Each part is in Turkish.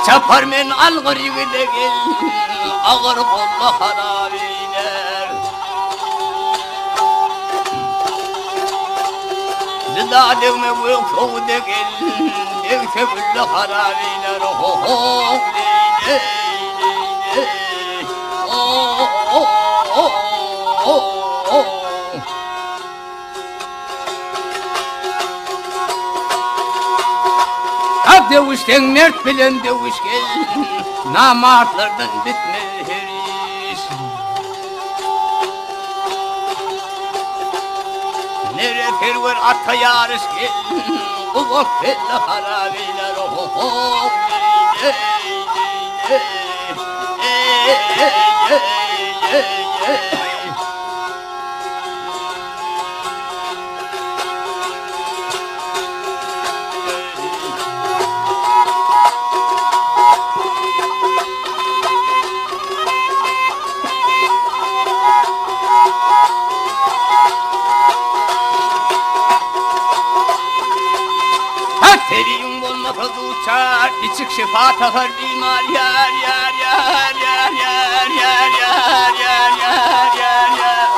Çapar men algır yigidegil ağır kollu harabiler Zida devme bu çoğu degil devse güllü harabiler ho ho ley ley oh oh oh oh oh Devuşten mert bilen devuş gel namartlardan bitmez her iş Nere perver atta yarış gel Kulak belli harabiler oh oh ley ley ley Teriyum olmasa duçar, içik şifa takar bimar yar yar yar yar yar yar yar yar yar yar yar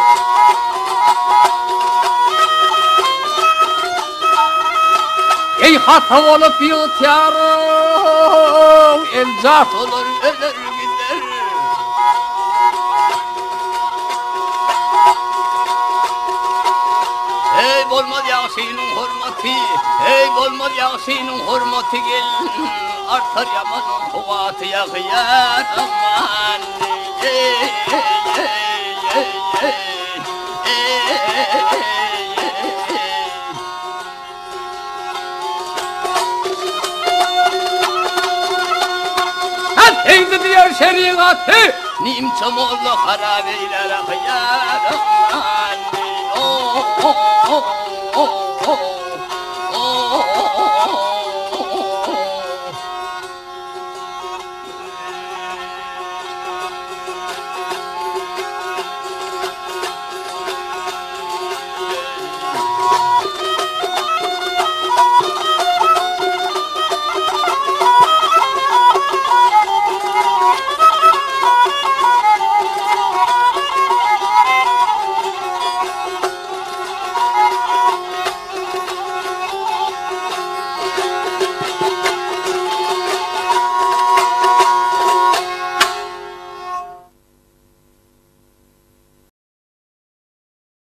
Ey hata olup yut yarım, el zat olur ölür gider Ey bolmaz Yasin'in hürmeti, ey bolmaz Yasin'in hürmeti gel Artar yamanın kuvveti yağıyar aman ey ey ey Eydi diyor şeriatı, nimçam oldu harabeyler yağıyar aman oh oh oh